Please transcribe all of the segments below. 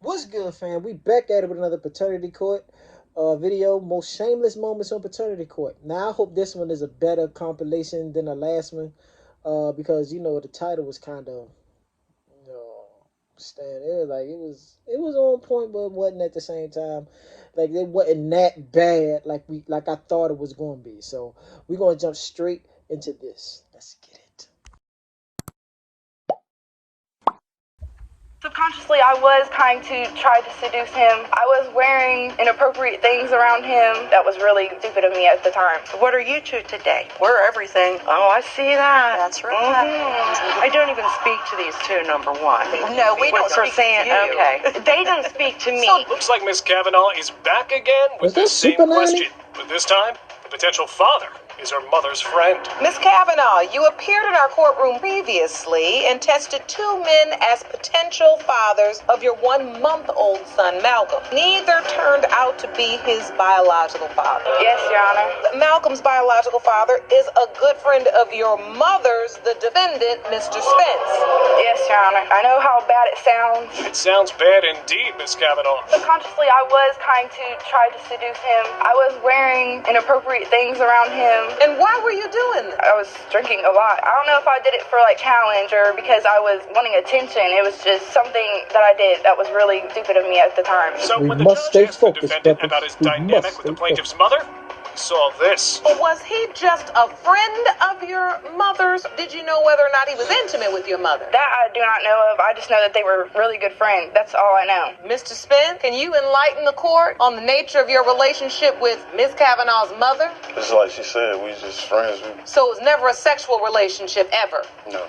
What's good, fam? We back at it with another paternity court video. Most shameless moments on paternity court. Now, I hope this one is a better compilation than the last one, because the title was kind of, stand. It was on point, but it wasn't at the same time. Like it wasn't that bad, like I thought it was going to be. So we're gonna jump straight into this. Let's get it. Subconsciously, I was trying to seduce him. I was wearing inappropriate things around him. That was really stupid of me at the time. What are you two today? We're everything. Oh, I see that. That's right. Mm-hmm. I don't even speak to these two, number one. No, we don't speak to you. Okay. They don't speak to me. Looks like Miss Kavanaugh is back again with the same question. But this time, the potential father is her mother's friend. Miss Kavanaugh, you appeared in our courtroom previously and tested two men as potential fathers of your 1-month-old son, Malcolm. Neither turned out to be his biological father. Yes, Your Honor. Malcolm's biological father is a good friend of your mother's, the defendant, Mr. Spence. Yes, Your Honor. I know how bad it sounds. It sounds bad indeed, Miss Kavanaugh. Subconsciously, I was trying to seduce him. I was wearing inappropriate things around him. And why were you doing that? I was drinking a lot. I don't know if I did it for challenge or because I was wanting attention. It was just something that I did that was really stupid of me at the time. So We when the must judge stay asked the focused, defendant Peppers. about his We dynamic must with the stay plaintiff's mother, we saw this. Was he just a friend of your mother's? Did you know whether or not he was intimate with your mother? That I do not know of. I just know that they were really good friends. That's all I know. Mr. Spence, can you enlighten the court on the nature of your relationship with Miss Kavanaugh's mother? It's like she said, we just friends. So it was never a sexual relationship ever? No.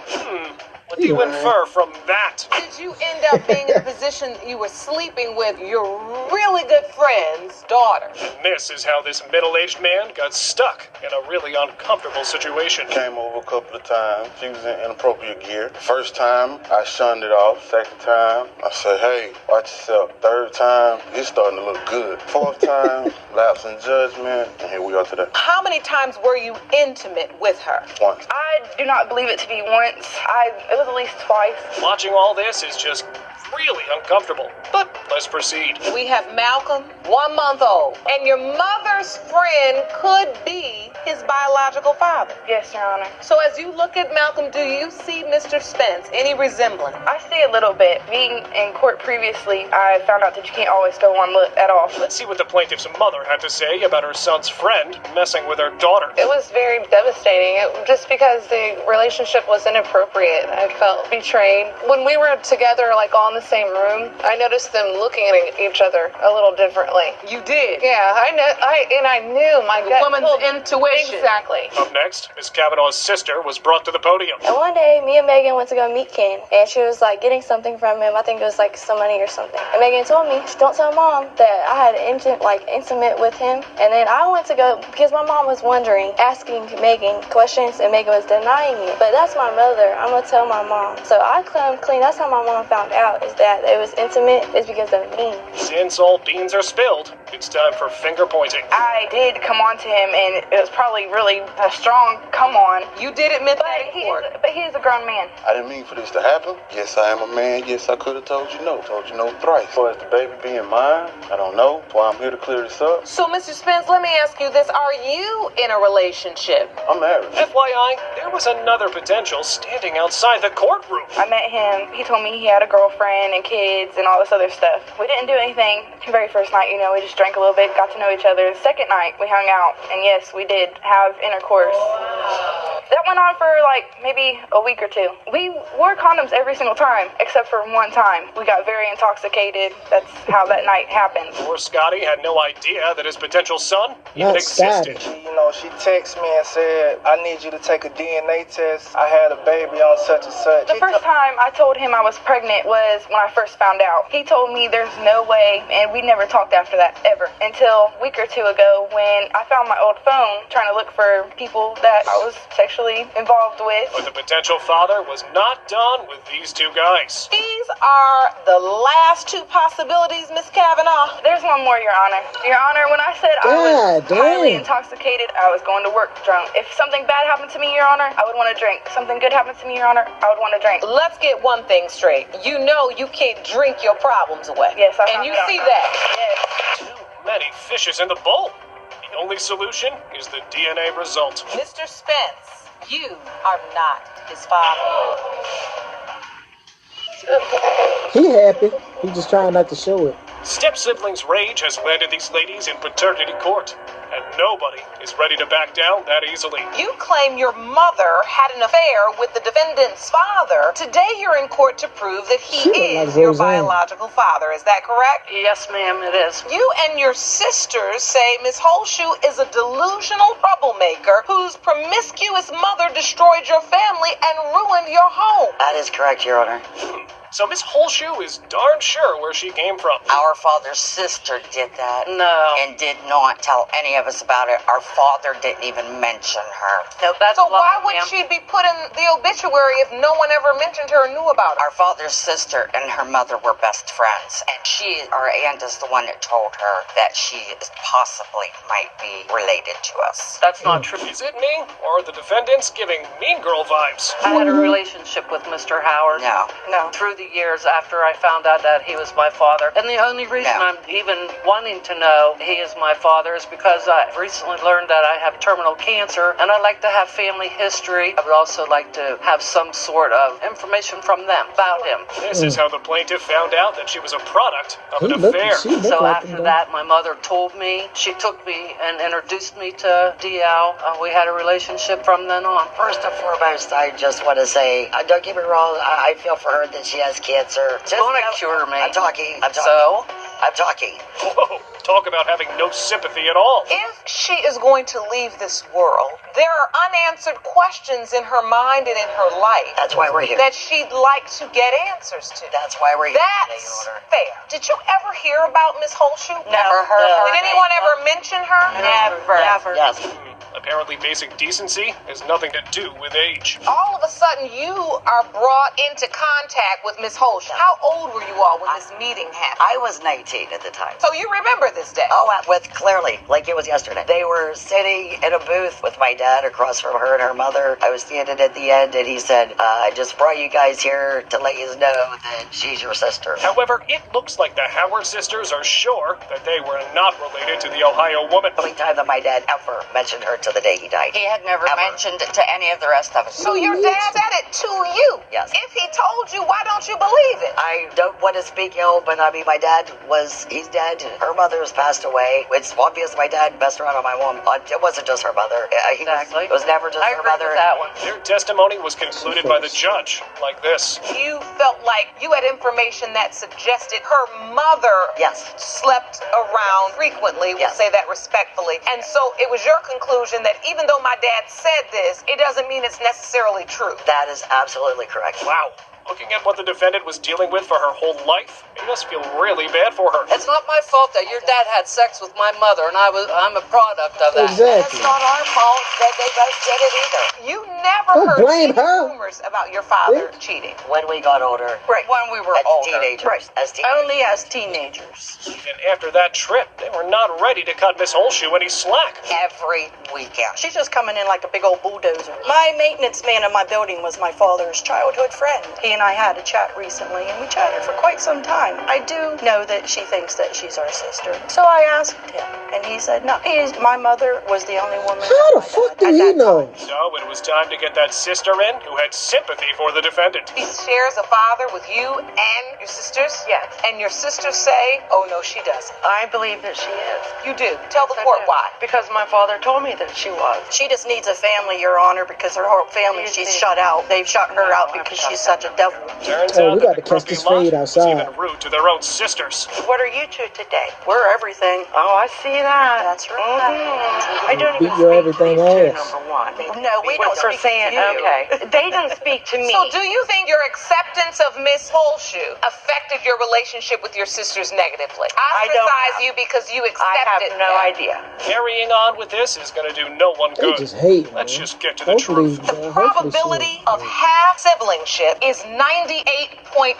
What do you infer from that? Did you end up being in a position that you were sleeping with your really good friend's daughter? And this is how this middle-aged man got stuck in a really uncomfortable situation. Came over a couple of times. She was in inappropriate gear. First time, I shunned it off. Second time, I said, hey, watch yourself. Third time, it's starting to look good. Fourth time, lapse in judgment, and here we are today. How many times were you intimate with her? Once. I do not believe it to be once. It was at least twice. Watching all this is just really uncomfortable. But let's proceed. We have Malcolm, 1 month old, and your mother's friend could be his biological father. Yes, Your Honor. So as you look at Malcolm, do you see Mr. Spence, any resemblance? I see a little bit. Being in court previously, I found out that you can't always go one look at all. Let's see what the plaintiff's mother had to say about her son's friend messing with her daughter. It was very devastating. Just because the relationship was inappropriate, I felt betrayed. When we were together, all in the same room, I noticed them looking at each other a little differently. You did? Yeah, I knew my gut. Woman's intuition. Exactly. Up next, Miss Kavanaugh's sister was brought to the podium. And one day, me and Megan went to go meet Ken, and she was getting something from him. I think it was some money or something. And Megan told me, "Don't tell Mom that I had intimate with him." And then I went to go because my mom was wondering, asking Megan questions, and Megan was denying it. But that's my mother. I'm gonna tell my mom. So I come clean. That's how my mom found out, is that it was intimate is because of me. Since all beans are spilled, it's time for finger pointing. I did come on to him, and it was probably really a strong come on. You did admit But that in court. he is a grown man. I didn't mean for this to happen. Yes, I am a man. Yes, I could have told you no. Told you no thrice. So as the baby being mine, I don't know. That's why I'm here to clear this up. So, Mr. Spence, let me ask you this. Are you in a relationship? I'm married. FYI, there was another potential standing outside the courtroom. I met him. He told me he had a girlfriend and kids and all this other stuff. We didn't do anything the very first night, we just drank a little bit, got to know each other. The second night, we hung out, and yes, we did have intercourse. That went on for maybe a week or two. We wore condoms every single time, except for one time. We got very intoxicated. That's how that night happened. Poor Scotty had no idea that his potential son even Not existed. Scotty. She texted me and said, I need you to take a DNA test. I had a baby on such and such. The first time I told him I was pregnant was when I first found out. He told me there's no way, and we never talked after that, ever. Until a week or two ago when I found my old phone trying to look for people that I was sexually potentially involved with. But the potential father was not done with these two guys. These are the last two possibilities, Miss Kavanaugh. There's one more, Your Honor. Your Honor, when I said I was highly intoxicated, I was going to work drunk. If something bad happened to me, Your Honor, I would want to drink. Something good happened to me, Your Honor, I would want to drink. Let's get one thing straight. You know you can't drink your problems away. Yes, and you see that. Yes. Too many fishes in the bowl. The only solution is the DNA result. Mr. Spence, you are not his father. He happy. He just trying not to show it. Step-siblings' rage has landed these ladies in paternity court, and nobody is ready to back down that easily. You claim your mother had an affair with the defendant's father. Today you're in court to prove that he is your biological father. Is that correct? Yes, ma'am, it is. You and your sisters say Miss Holshoe is a delusional troublemaker whose promiscuous mother destroyed your family and ruined your home. That is correct, Your Honor. So Miss Holshoe is darn sure where she came from. Our father's sister did that. No. And did not tell any of us about it. Our father didn't even mention her. Nope, that's so why would ma'am. she be put in the obituary if no one ever mentioned her or knew about her? Our father's sister and her mother were best friends. And our aunt is the one that told her that she possibly might be related to us. That's not true. Is it me, or are the defendants giving mean girl vibes? I had a relationship with Mr. Howard. No. Through the years after I found out that he was my father. And the only reason I'm even wanting to know he is my father is because I recently learned that I have terminal cancer, and I like to have family history. I would also like to have some sort of information from them about him. This is how the plaintiff found out that she was a product of an affair. So after that, my mother told me. She took me and introduced me to DL. We had a relationship from then on. First and foremost, I just want to say, don't get me wrong, I feel for her that she has cancer. Just want to cure me. I'm talking. So? I'm talking. Whoa, talk about having no sympathy at all. If she is going to leave this world, there are unanswered questions in her mind and in her life. That's why we're here. That she'd like to get answers to. That's why we're here. That's fair. Did you ever hear about Miss Holshoe? Never heard of her. Did anyone ever mention her? Never. Yes. Apparently basic decency has nothing to do with age. All of a sudden, you are brought into contact with Miss Holshoe. How old were you all when this meeting happened? I was 19 at the time. So you remember this day? Oh, with clearly, like it was yesterday. They were sitting in a booth with my dad across from her and her mother. I was standing at the end, and he said, I just brought you guys here to let you know that she's your sister. However, it looks like the Howard sisters are sure that they were not related to the Ohio woman. The only time that my dad ever mentioned her to the day he died. He had never mentioned it to any of the rest of us. So your dad said it to you? Yes. If he told you, why don't you believe it? I don't want to speak ill, but I mean, my dad he's dead. Her mother has passed away. It's obvious my dad messed around on my mom. It wasn't just her mother. Exactly. It was never just her mother. With that one. Their testimony was concluded by the judge, like this. You felt like you had information that suggested her mother slept around frequently, we'll say that respectfully. And so it was your conclusion that even though my dad said this, it doesn't mean it's necessarily true. That is absolutely correct. Wow. Looking at what the defendant was dealing with for her whole life, it must feel really bad for her. It's not my fault that your dad had sex with my mother, and I'm a product of that. It's not our fault that they both did it either. You never heard any rumors about your father cheating. When we got older. Right, when we were as older. Teenagers. Right. As teenagers. Only as teenagers. And after that trip, they were not ready to cut Miss Holshoe any slack. Every weekend. She's just coming in like a big old bulldozer. My maintenance man in my building was my father's childhood friend. He and I had a chat recently, and we chatted for quite some time. I do know that she thinks that she's our sister. So I asked him, and he said no. My mother was the only woman. How the fuck do you know? So it was time to get that sister in who had sympathy for the defendant. He shares a father with you and your sisters? Yes. And your sisters say, oh no, she doesn't. I believe that she is. You do. Tell the court why. Because my father told me that she was. She just needs a family, Your Honor, because her whole family, she's shut out. They've shut her out because she's such a devil. Turns Oh, out we that got the to catch grumpy this lot fade was outside. even rude to their own sisters. What are you two today? We're everything. Oh, I see that. That's right. I don't Beat even your speak everything to these two, ass. number one. No, we don't For speak saying, to you. okay. They don't speak to me. So do you think your acceptance of Miss Holshoe affected your relationship with your sisters negatively? I don't Ostracize know. you because you I accepted have no them. idea. Carrying on with this is going to do no one They good. just hate, Let's man. just get to the Hopefully, truth. The hopefully she probability won't. of half-siblingship is 98.1%.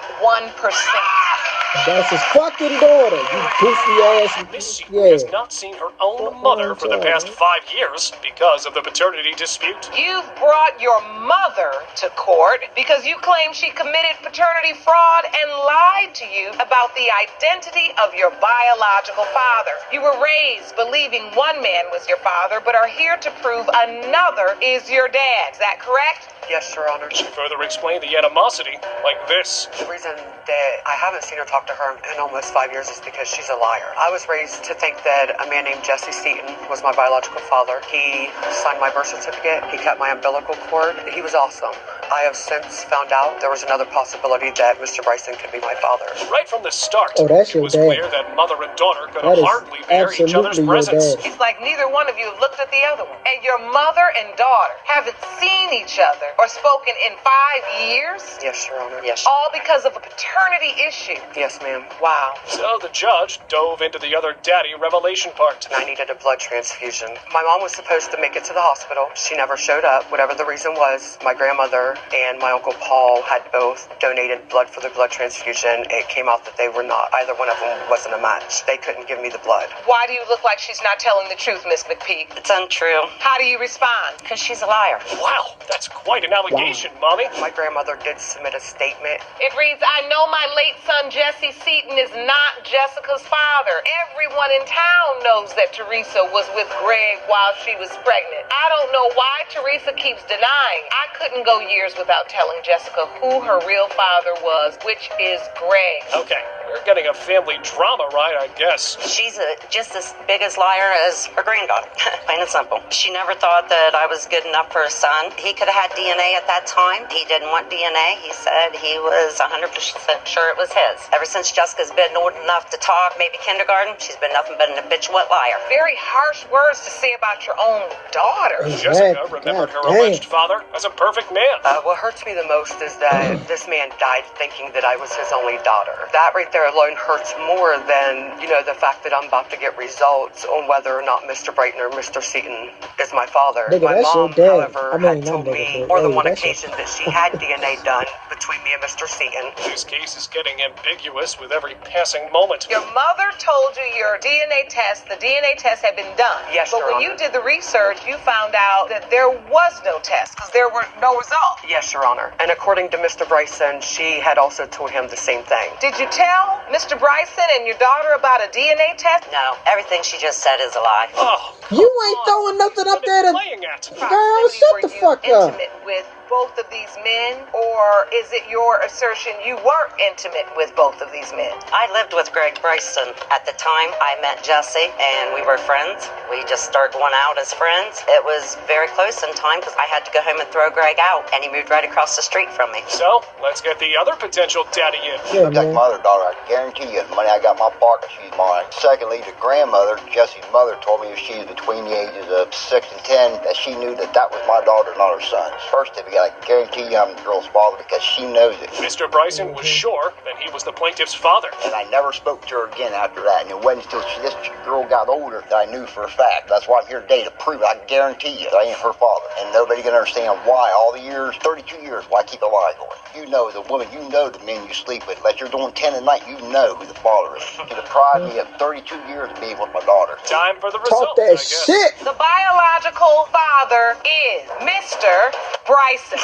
That's his fucking daughter, you goofy ass. Miss Seaton Yeah. has not seen her own What mother wrong for the with y'all, past man? 5 years because of the paternity dispute. You've brought your mother to court because you claim she committed paternity fraud and lied to you about the identity of your biological father. You were raised believing one man was your father, but are here to prove another is your dad. Is that correct? Yes, Your Honor. She further explained the animosity like this. The reason that I haven't seen her talk to her in almost 5 years is because she's a liar. I was raised to think that a man named Jesse Seaton was my biological father. He signed my birth certificate. He cut my umbilical cord. He was awesome. I have since found out there was another possibility that Mr. Bryson could be my father. Right from the start, Oh, that's it your was dad. clear that mother and daughter could That is hardly bear each other's absolutely your presence. dad. It's like neither one of you have looked at the other one. And your mother and daughter haven't seen each other or spoken in 5 years? Yes, Your Honor. Yes. All because of a paternity issue. Yes, ma'am. Wow. So the judge dove into the other daddy revelation part. I needed a blood transfusion. My mom was supposed to make it to the hospital. She never showed up. Whatever the reason was, my grandmother and my Uncle Paul had both donated blood for the blood transfusion. It came out that they were not. Either one of them wasn't a match. They couldn't give me the blood. Why do you look like she's not telling the truth, Miss McPeak? It's untrue. How do you respond? Because she's a liar. Wow, that's quite an allegation, Mommy. My grandmother did submit a statement. It reads, I know my late son Jesse Seaton is not Jessica's father. Everyone in town knows that Teresa was with Greg while she was pregnant. I don't know why Teresa keeps denying. I couldn't go years without telling Jessica who her real father was, which is Greg. Okay, we're getting a family drama, right, I guess. She's just as big as liar as her granddaughter. Plain and simple. She never thought that I was good enough for a son. He could have had DNA at that time. He didn't want DNA. He said he was 100% sure it was his. Ever since Jessica's been old enough to talk, maybe kindergarten, she's been nothing but an habitual liar. Very harsh words to say about your own daughter. Jessica remembered her alleged father as a perfect man. What hurts me the most is that this man died thinking that I was his only daughter. That right there alone hurts more than, the fact that I'm about to get results on whether or not Mr. Brighton or Mr. Seaton is my father. Nigga, My that's your mom, dad. however, I mean, had not told nigga, me but more than hey, one that's occasion that she had DNA done between me and Mr. Seaton. This case is getting ambiguous with every passing moment. Your mother told you your DNA test, the DNA test had been done. Yes, But Your when Honor. you did the research, you found out that there was no test because there were no results. Yes, Your Honor. And according to Mr. Bryson, she had also told him the same thing. Did you tell Mr. Bryson and your daughter about a DNA test? No, everything she just said is a lie. Oh, You ain't throwing nothing up there to. playing at. Girl, Proximity, shut were the you fuck up. intimate with both of these men, or is it your assertion you were intimate with both of these men? I lived with Greg Bryson. At the time, I met Jesse, and we were friends. We just started going out as friends. It was very close in time because I had to go home and throw Greg out, and he moved right across the street from me. So, let's get the other potential daddy in. Yeah, Like man. my other daughter, I guarantee you, the money I got in my pocket, she's mine. Secondly, the grandmother, Jesse's mother, told me if she was between the ages of 6 and 10, that she knew that was my daughter, not her son. First, if I guarantee you I'm the girl's father because she knows it. Mr. Bryson was sure that he was the plaintiff's father. And I never spoke to her again after that. And it wasn't until this girl got older that I knew for a fact. That's why I'm here today to prove it. I can guarantee you that I ain't her father. And nobody can understand why all the years, 32 years, why I keep a lie going. You know the woman, you know the men you sleep with. Like you're doing 10 a night, you know who the father is. It deprived me of 32 years of being with my daughter. Time for the Talk results, I that guess. shit. The biological father is Mr. Bryson.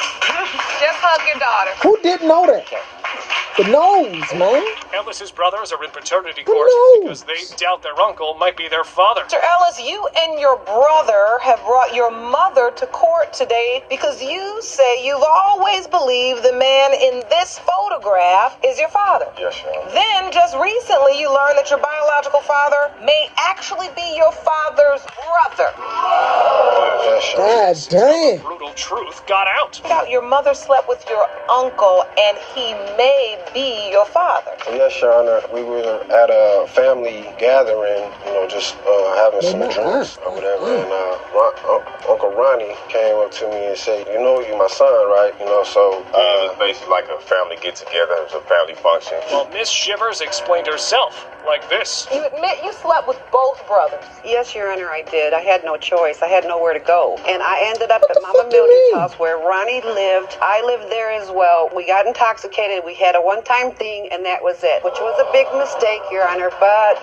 Just hug your daughter. Who didn't know that? The nose, man. Ellis's brothers are in paternity Who court knows? because they doubt their uncle might be their father. Mr. Ellis, you and your brother have brought your mother to court today because you say you've always believed the man in this photograph is your father. Yes, Your Honor. Then, just recently, you learn that your biological father may actually be your father's brother. God damn. Brutal truth got out. Your mother slept with your uncle, and he may be your father. Yes, Your Honor. We were at a family gathering, just having some drinks or whatever, and Uncle Ronnie came up to me and said, you my son, right? It was basically like a family get-together. It was a family function. Well, Miss Shivers explained herself like this. You admit you slept with both brothers? Yes, Your Honor, I did. I had no choice. I had nowhere to go. And I ended up at Mama Mildred's house where Ronnie lived. I lived there as well. We got intoxicated. We had a one-time thing, and that was it, which was a big mistake, Your Honor. But,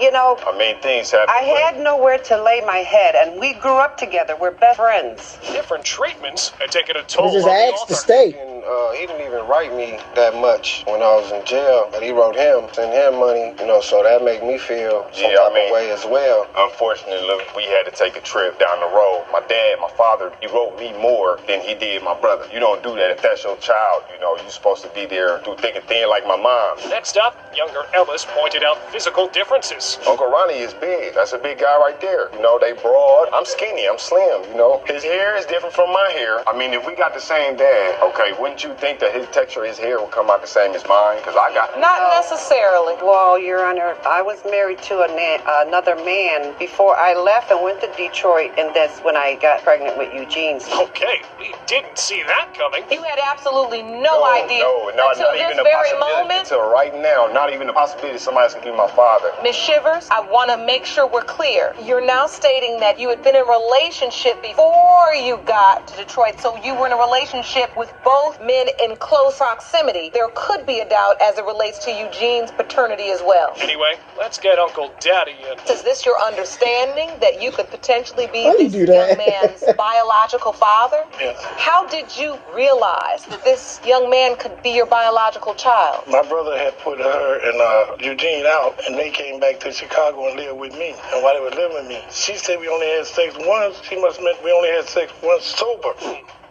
things happen. I had nowhere to lay my head, and we grew up together. We're best friends. Different treatments had taken a toll This is on the asked author. to stay. He didn't even write me that much when I was in jail, but he wrote him, sent him money, so that made me feel some type of way as well. Unfortunately, we had to take a trip down the road. My dad, my father, he wrote me more than he did my brother. You don't do that if that's your child. You're supposed to be there through thick and thin like my mom. Next up, younger Ellis pointed out physical differences. Uncle Ronnie is big. That's a big guy right there. They broad. I'm skinny. I'm slim. His hair is different from my hair. If we got the same dad, okay, wouldn't you think that his texture, his hair would come out the same as mine? Because I got... Not necessarily. Well, Your Honor, I was married to another man before I left and went to Detroit, and that's when I got pregnant with Eugene. Okay, we didn't see that coming. You had absolutely no idea not until even this a very possibility. moment. Until right now, not even a possibility somebody's going to be my father. Miss Shivers, I want to make sure we're clear. You're now stating that you had been in a relationship before you got to Detroit, so you were in a relationship with both men in close proximity. There could be a doubt as it relates to Eugene's paternity as well. Anyway, let's get Uncle Daddy in. Is this your understanding that you could potentially be Why you this do that? young man's biological father? Yes. How did you realize that this young man could be your biological child? My brother had put her and Eugene out, and they came back to Chicago and lived with me. And while they were living with me, she said we only had sex once. She must have meant we only had sex once sober.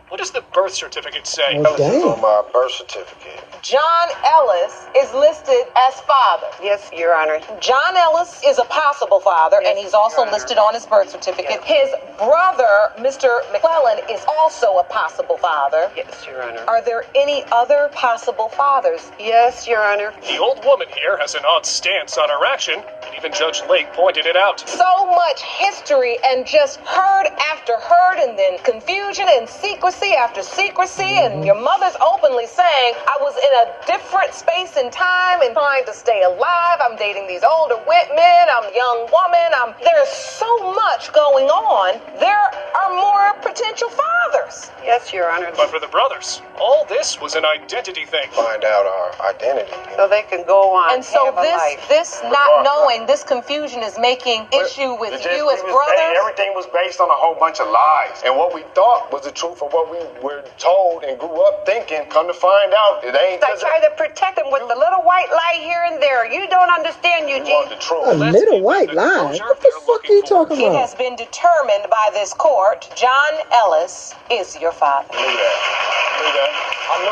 What does the birth certificate say? Oh, This is damn. on my birth certificate. John Ellis is listed as father. Yes, Your Honor. John Ellis is a possible father, and he's also listed on his birth certificate. His brother, Mr. McClellan, is also a possible father. Yes, Your Honor. Are there any other possible fathers? Yes, Your Honor. The old woman here has an odd stance on her action, and even Judge Lake pointed it out. So much history and just herd after herd, and then confusion and secrecy after secrecy, and your mother's openly saying, I was in a different space and time and trying to stay alive. I'm dating these older women. I'm a young woman. There's so much going on. There are more potential fathers. Yes, Your Honor. But for the brothers, all this was an identity thing. Find out our identity. So they can go on And so have a life. this not knowing, this confusion is making issue with you as brothers. Everything was based on a whole bunch of lies. And what we thought was the truth of what we were told and grew up thinking, come to find out, it ain't. I try to protect him with a little white lie here and there. You don't understand, Eugene. The truth. A little white lie? What the fuck are you talking It about? has been determined by this court, John Ellis is your father. I knew that.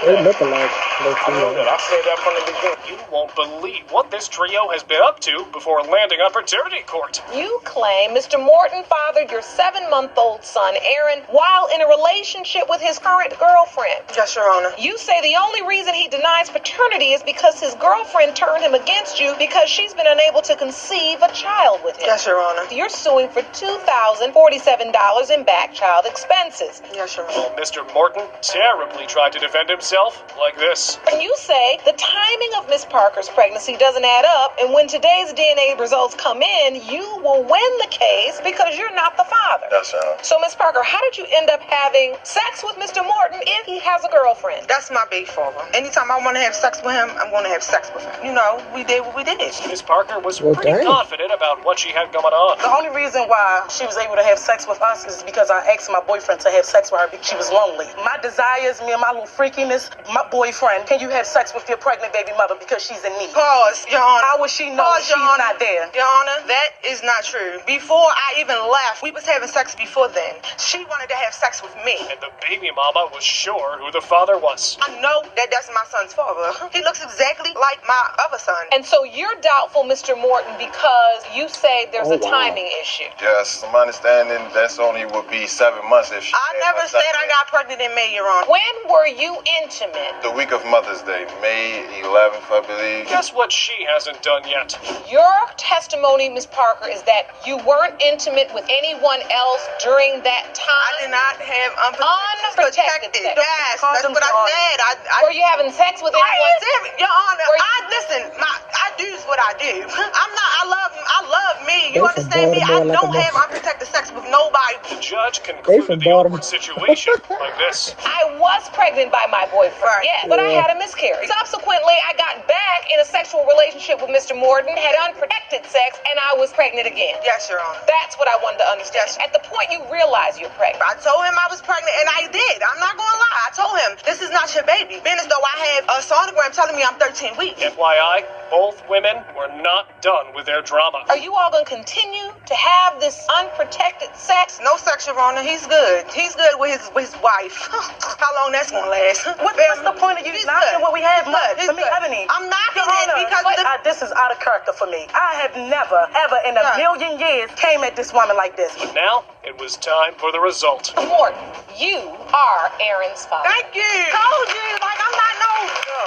They look alike. I said that from the beginning. You won't believe what this trio has been up to before landing on paternity court. You claim Mr. Morton fathered your 7-month-old son, Aaron, while in a relationship with his current girlfriend. Yes, Your Honor. You say the only reason he denies paternity is because his girlfriend turned him against you because she's been unable to conceive a child with him. Yes, Your Honor. You're suing for $2,047 in back child expenses. Yes, Your Honor. Well, Mr. Morton terribly tried to defend himself like this. And you say the timing of Miss Parker's pregnancy doesn't add up, and when today's DNA results come in, you will win the case because you're not the father. That's all. So, Miss Parker, how did you end up having sex with Mr. Morton if he has a girlfriend? That's my big father. Anytime I want to have sex with him, I'm going to have sex with him. We did what we did. Miss Parker was pretty confident about what she had going on. The only reason why she was able to have sex with us is because I asked my boyfriend to have sex with her because she was lonely. My desires, me and my little freak freakiness boyfriend can you have sex with your pregnant baby mother because she's in need? Pause, Your Honor. How would she know Pause, she's Your Honor. not there? Your Honor, that is not true. Before I even left, we was having sex before then. She wanted to have sex with me. And the baby mama was sure who the father was. I know that that's my son's father. He looks exactly like my other son. And so you're doubtful, Mr. Morton, because you say there's a timing issue. Yes, from my understanding, that's only would be 7 months if she. I never said I got pregnant in May, Your Honor. When were you intimate? The week of Mother's Day, May 11th, I believe. Guess what she hasn't done yet? Your testimony, Ms. Parker, is that you weren't intimate with anyone else during that time. I did not have unprotected sex. Yes, that's what I said. Were you having sex with anyone? Your Honor, I do what I do. I love me. You understand me? I don't have unprotected sex with nobody. The judge concluded the awkward situation like this. I was pregnant by my boyfriend, yes, but I had a miscarriage. Subsequently, I got back in a sexual relationship with Mr. Morton, had unprotected sex, and I was pregnant again. Yes, Your Honor. That's what I wanted to understand. At the point you realize you're pregnant. I told him I was pregnant, and I did. I'm not going to lie. I told him, this is not your baby. Being as though I have a sonogram telling me I'm 13 weeks. FYI, both women were not done with their drama. Are you all going to continue to have this unprotected sex? No sex, Your Honor. He's good. He's good with his wife. How long that's going to last? What's the point of you knocking what we have left? For me, Ebony, I'm knocking it because this is out of character for me. I have never, ever in a million years came at this woman like this. But now, it was time for the result. Morton, you are Aaron's father. Thank you. Told you. Like, I'm not no.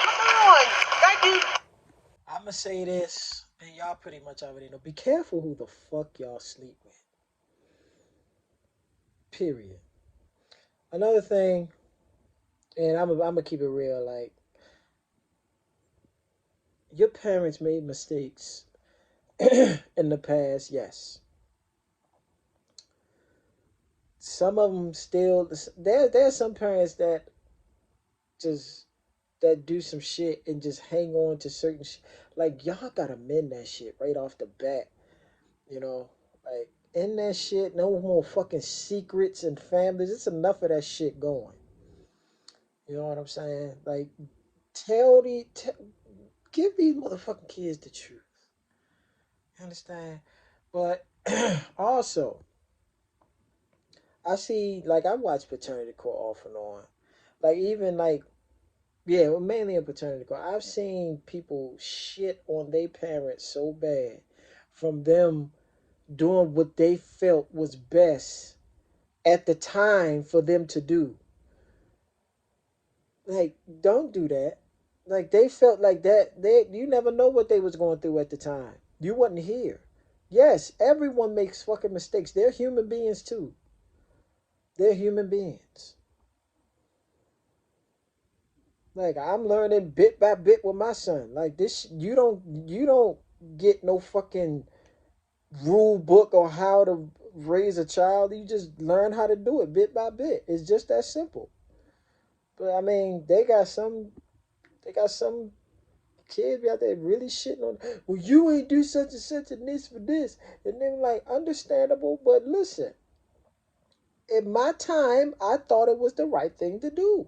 Come on. Thank you. I'm going to say this, and y'all pretty much already know. Be careful who the fuck y'all sleep with. Period. Another thing, and I'm going to keep it real, like, your parents made mistakes in the past, yes. Some of them still, there's some parents that do some shit and just hang on to certain shit. Like, y'all gotta mend that shit right off the bat. You know, like, end that shit. No more fucking secrets and families. It's enough of that shit going. You know what I'm saying? Like, give these motherfucking kids the truth. You understand? But also, I see, like, I watch Paternity Court off and on. Like, even, like, yeah, well, mainly in Paternity Court. I've seen people shit on their parents so bad from them doing what they felt was best at the time for them to do. Like, don't do that. Like, they felt like that. You never know what they was going through at the time. You wasn't here. Yes, everyone makes fucking mistakes. They're human beings too. They're human beings. Like, I'm learning bit by bit with my son. Like, this, you don't get no fucking rule book on how to raise a child. You just learn how to do it bit by bit. It's just that simple. But I mean, they got some kids out there really shitting on, well, you ain't do such and such and this for this. And then, like, understandable, but listen, in my time, I thought it was the right thing to do.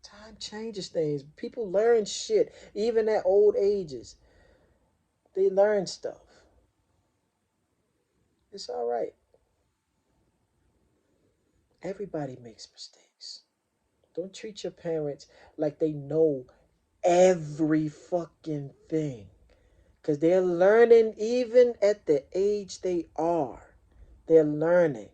Time changes things. People learn shit, even at old ages. They learn stuff. It's all right. Everybody makes mistakes. Don't treat your parents like they know every fucking thing. Because they're learning even at the age they are. They're learning.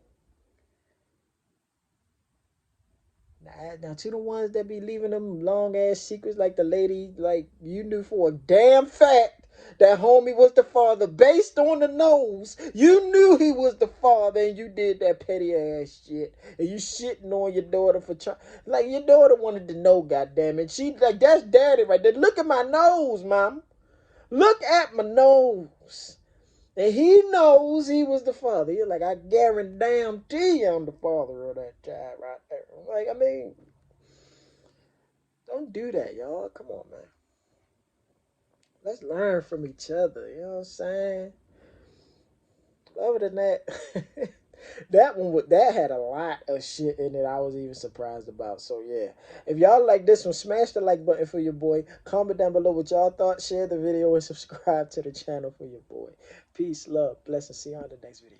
Now, to the ones that be leaving them long-ass secrets, like the lady, like, you knew for a damn fact that homie was the father based on the nose. You knew he was the father and you did that petty ass shit. And you shitting on your daughter for trying. Like, your daughter wanted to know, goddammit. She, like, that's daddy right there. Look at my nose, mom. Look at my nose. And he knows he was the father. You're like, I guarantee I'm the father of that child right there. Like, I mean, don't do that, y'all. Come on, man. Let's learn from each other. You know what I'm saying? Other than that, That had a lot of shit in it I was even surprised about. So yeah, if y'all like this one, smash the like button for your boy. Comment down below what y'all thought. Share the video and subscribe to the channel for your boy. Peace, love, blessings. See y'all in the next video.